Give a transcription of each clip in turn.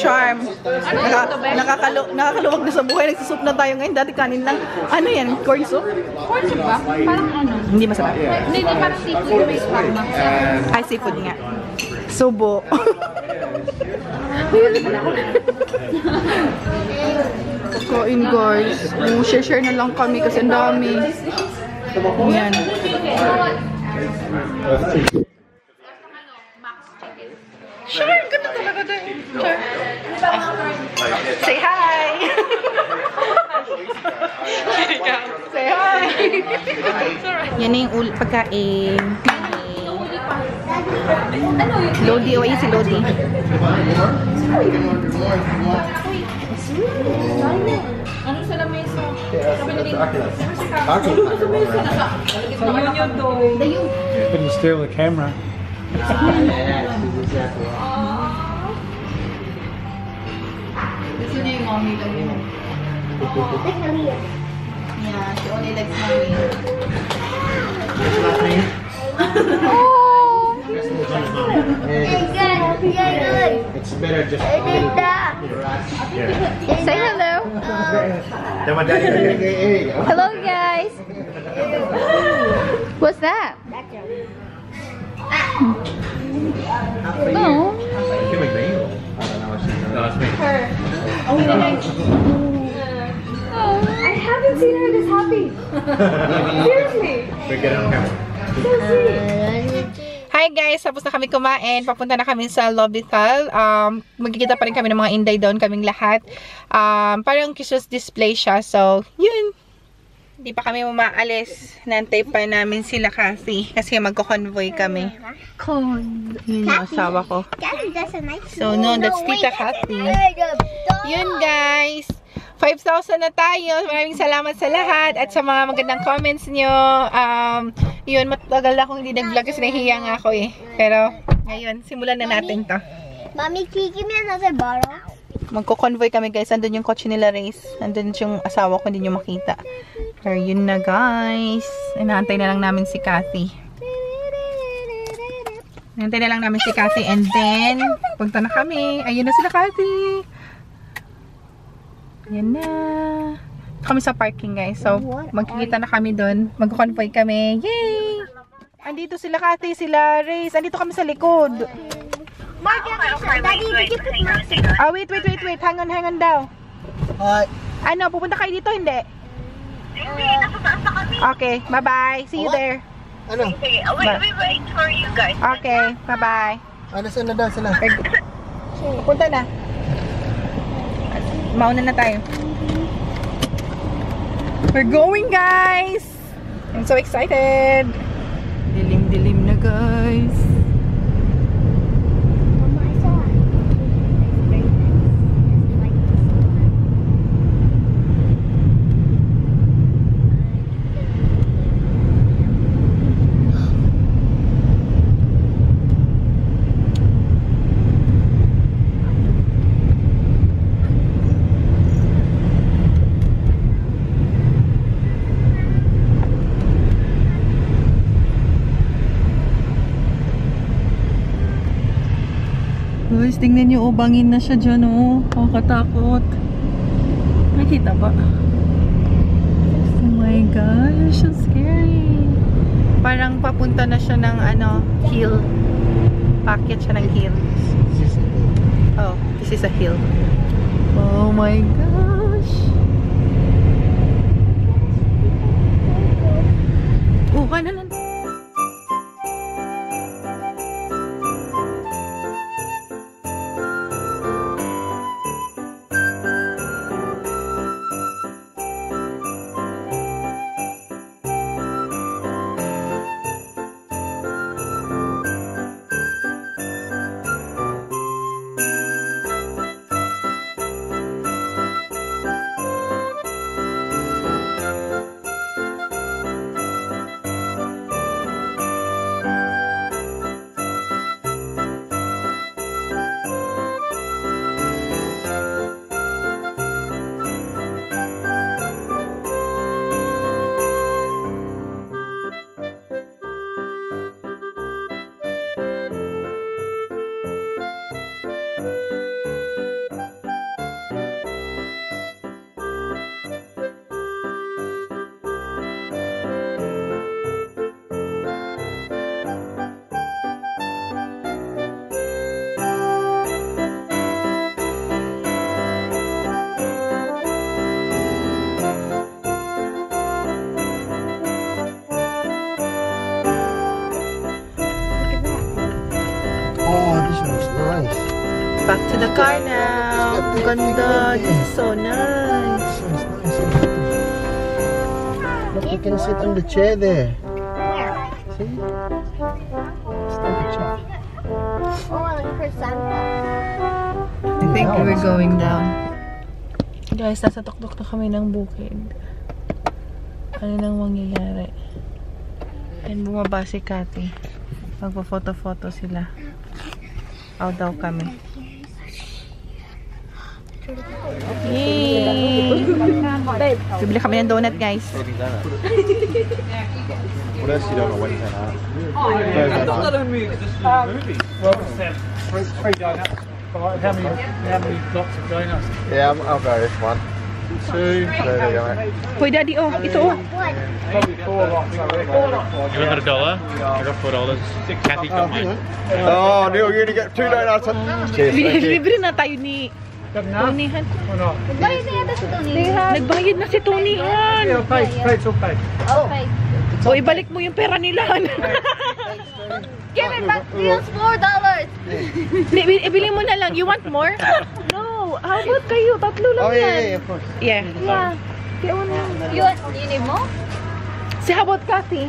charm. Nakakaluwag na sa buhay. Nagsusoup na tayo ngayon. Dati kanin lang. Ano yan? Corn soup? Corn soup ba? Parang ano? Hindi masarap. Hindi, parang seafood yung may spark. Ay, seafood nga. Subo. Kain guys. Share na lang kami kasi ang dami. Yan. Sure, ganda talaga din. Sure. Say hi! Say hi! Yan na yung pagkain. Lodi, o ayun si Lodi. Ano sa lamesa? Couldn't steal the camera. Gusto niya yung mommy lang yun. Yeah, she only likes mommy. It's better just Say hello. Hello guys. What's that? Oh. I haven't seen her this happy. Seriously. So sweet. Hi guys, tapos na kami kumain. Papunta na kami sa Lobital. Magkikita pa rin kami ng mga Inday doon, kaming lahat. Parang Christmas display siya. So, yun. Hindi pa kami umaalis. Nantay pa namin sila kasi magko-convoy kami. Yun yung asawa ko. So, no, that's Tita Kathy. Yun guys. 5,000 na tayo. Maraming salamat sa lahat at sa mga magandang comments nyo. Yun, matagal na akong hindi nag-vlog kasi nahihiya nga ako eh. Pero, ngayon, simulan na natin to. Mommy, can you give me another bottle? Magko-convoy kami guys. Andun yung kotse nila Race. Andun yung asawa ko, hindi nyo makita. Pero yun na guys. Inaantay na lang namin si Kathy. Inaantay na lang namin si Kathy. And then, punta na kami. Ayun na sila Kathy. Ayan na. Kami sa parking guys. So, magkikita na kami doon. Magko-convoy kami. Yay! Andito sila Kathy, sila Race. Andito kami sa likod. Daddy, did you put my... Ah, wait. Hang on daw. Ano, pupunta kayo dito, hindi? Hindi, nasa taas na kami. Okay, bye-bye. See you there. Ano? Sige, we wait for you guys. Okay, bye-bye. Ano saan na daw sila? Pupunta na. Mauna na tayo. We're going, guys! I'm so excited! Dilim-dilim na, guys. Guys, tingnan nyo, bangin na siya dyan, oh. Kakatakot. Nakita ba? Oh my gosh, so scary. Parang papunta na siya ng, hill. Packet siya ng hill. Oh, this is a hill. Oh my gosh. Oh, kanan. back to the car now. Ganda. This is so nice. Look, you can sit on the chair there. Where? See? Let's take a chair. Oh, for Santa. I think we're going down. Guys, nasa tuktok na kami ng bukid. Ano nang mangyayari? And bumaba si Cathy. Magpa-photo-photo sila. Out daw kami. Yay! Bibili kami ng donut, guys. What else you don't know? What is that? Three donuts. Right, how many blocks of donuts? Yeah, I'll go this one. 2. There you go. Hoy, Daddy, oh. Ito, oh. Probably 4 blocks. You want $1? I got $4. Kathy got mine. Oh, Neil, you're gonna get 2 donuts. Cheers. Thank you. Libre na tayo ni Tonyhan. Or not? Bayad na yata si Tony. Nagbayad na si Tonyhan. Yeah, paid. It's all paid. Okay. O, ibalik mo yung pera nila. Give it back to you, $4. Ibili mo na lang. You want more? No, how about kayo? Tatlo lang Oh, yan. yeah, of course. Yeah. Yeah. Kaya mo na. You need more? Si how about Cathy?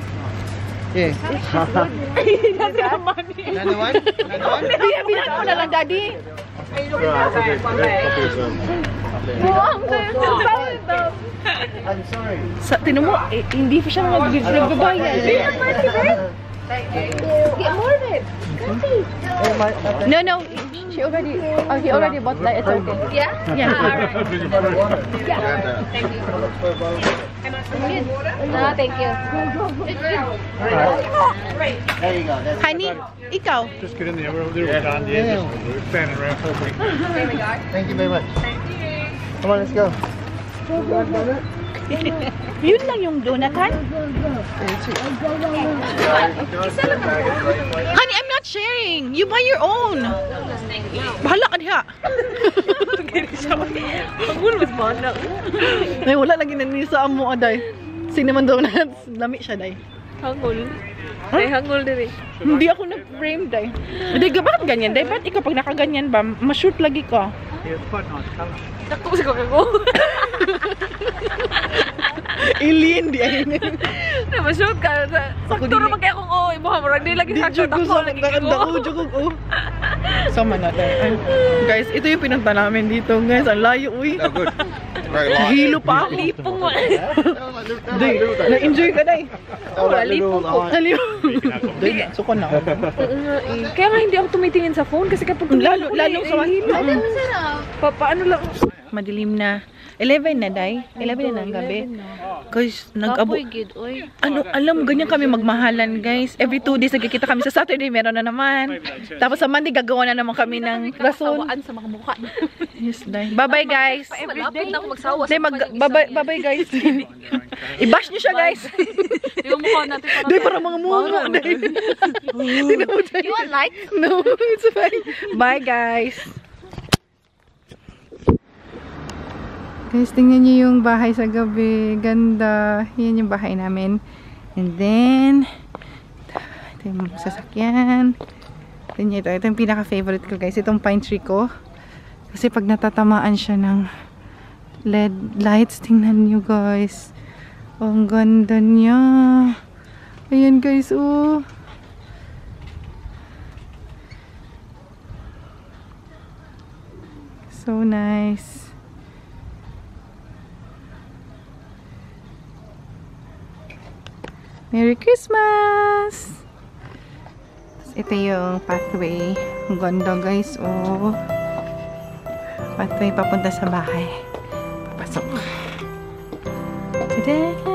Yeah. Another money. Another one? Another one? Bilang mo na lang, Daddy. I'm sorry. Sa, tinan mo, hindi pa siya nagbabayad. Get more of it. No. He already bought that. It's okay. Yeah? Yeah. No, thank you. There you go. That's Honey, ikaw. Just get in there. They're all done. Yeah, just standing around for a week. Thank you very much. Come on, let's go. Yun lang yung donut, Han? Honey, I'm not sharing. You buy your own. Bahala ka diha. Ay, wala lagi nanisa mo, aday. Sing naman donuts. Lami siya, day. Hangul. Ay, hangul din eh. Hindi ako nag-frame, day. Day, bakit ganyan, day? Ba't ikaw pag nakaganyan ba, ma-shoot lagi ka? Yeah, it's quite nice colour. Naku, si Coca-Cola. Alien, di ay. Na-shoot ka. Sakto naman kaya kung oo, ibuha mo. Di lagi sakto. Ako, lagi ko. Sama natin. Guys, ito yung pinunta namin dito. Guys, ang layo, uy. Oh, good. Very light. Hilo pa ako. Lipong mo. Day, na-enjoy ka, day. Wala, lipong ko. Haliw. Day, suko na. Kaya nga hindi ako tumitingin sa phone kasi kapag Lalo sa paano lang. Madilim na. 11 na, day. 11 na ng gabi. Guys, nag-abo. Ano, alam mo, ganyan kami magmahalan, guys. Every 2 days nagkikita kami. Sa Saturday, meron na naman. Tapos sa Monday, gagawa na naman kami ng rason. Sawaan sa mga mukha. Yes, day. Bye-bye, guys. Malapit na ako magsawa. Day, bye-bye, guys. I-bash niyo siya, guys. Yung mukha natin para Day, para mga mukha, day. You want light? No, it's fine. Bye, guys. Guys, tingnan niyo yung bahay sa gabi. Ganda. Yan yung bahay namin. And then, ito yung sasakyan. Ito yung pinaka-favorite ko, guys. Itong pine tree ko. Kasi pag natatamaan siya ng LED lights, tingnan niyo, guys. Oh, ang ganda niya. Ayan, guys, oh. So nice. Merry Christmas! Ito yung pathway. Ang ganda, guys. Oh. Pathway papunta sa bahay. Papasok. Tada!